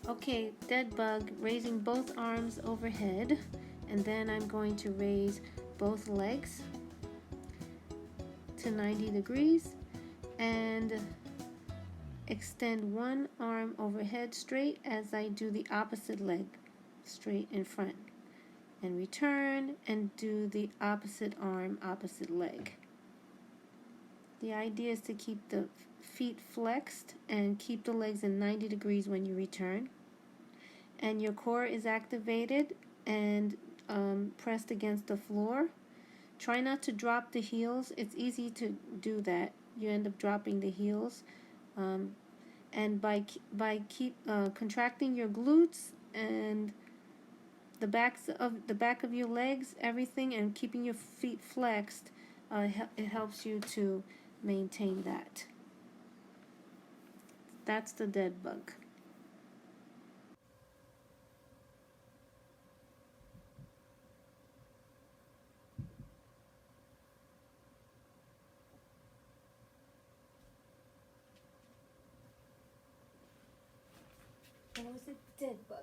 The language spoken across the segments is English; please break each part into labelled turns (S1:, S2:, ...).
S1: Okay, dead bug, raising both arms overhead, and then I'm going to raise both legs to 90 degrees and extend one arm overhead straight as I do the opposite leg straight in front, and return and do the opposite arm, opposite leg. The idea is to keep the feet flexed and keep the legs in 90 degrees when you return. And your core is activated and pressed against the floor. Try not to drop the heels. It's easy to do that. You end up dropping the heels. And by contracting your glutes and the back of your legs, everything, and keeping your feet flexed, it helps you to maintain that. That's the dead bug. That was a dead bug.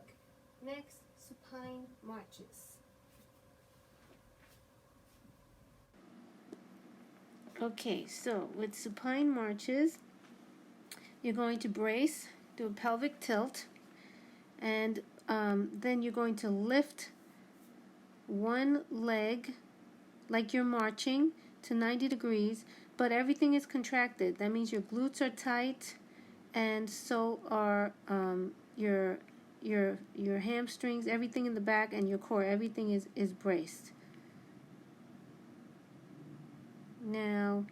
S1: Next, supine marches. Okay, so with supine marches, you're going to brace, do a pelvic tilt, and then you're going to lift one leg like you're marching to 90 degrees, but everything is contracted. That means your glutes are tight, and so are your hamstrings, everything in the back, and your core. Everything is braced. Now,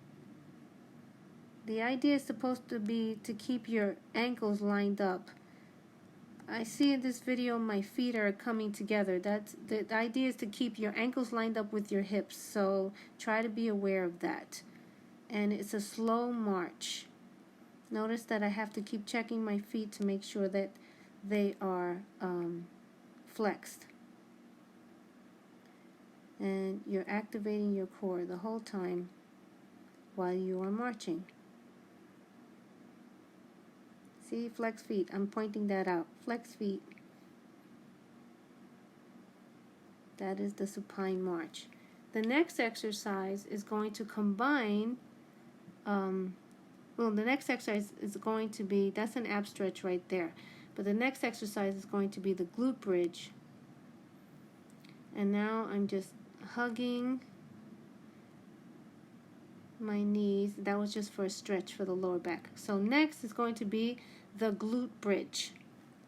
S1: the idea is supposed to be to keep your ankles lined up. I see in this video my feet are coming together. That's the idea, is to keep your ankles lined up with your hips. So try to be aware of that. And it's a slow march. Notice that I have to keep checking my feet to make sure that they are flexed. And you're activating your core the whole time while you are marching. See, flex feet. I'm pointing that out. Flex feet. That is the supine march. The next exercise is going to combine, the next exercise is going to be, that's an ab stretch right there. But the next exercise is going to be the glute bridge. And now I'm just hugging my knees. That was just for a stretch for the lower back. So next is going to be the glute bridge,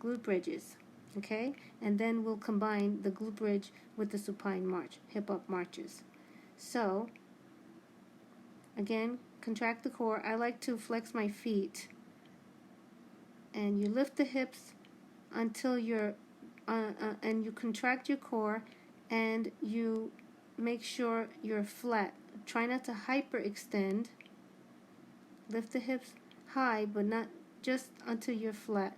S1: glute bridges, okay? And then we'll combine the glute bridge with the supine march, hip up marches. So again, contract the core. I like to flex my feet, and you lift the hips until you're and you contract your core, and you make sure you're flat. Try not to hyperextend. Lift the hips high, but not just until you're flat.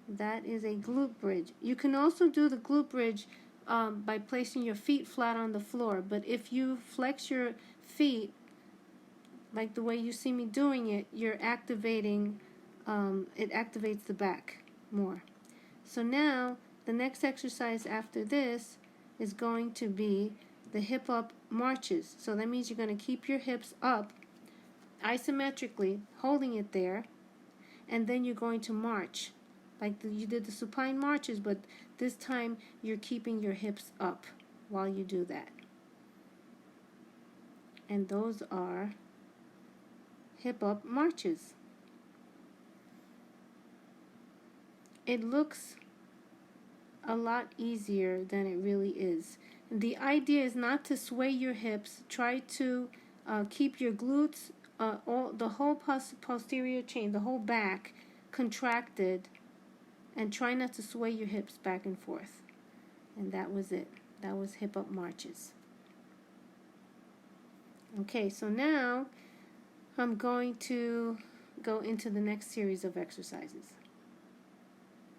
S1: That is a glute bridge. You can also do the glute bridge by placing your feet flat on the floor. But if you flex your feet like the way you see me doing it, you're activating, it activates the back more. So now the next exercise after this is going to be the hip up marches. So that means you're going to keep your hips up isometrically, holding it there, and then you're going to march like you did the supine marches, but this time you're keeping your hips up while you do that. And those are hip up marches. It looks a lot easier than it really is. The idea is not to sway your hips. Try to keep your glutes, the whole posterior chain, the whole back contracted, and try not to sway your hips back and forth. And that was it. That was hip up marches. Okay, so now I'm going to go into the next series of exercises.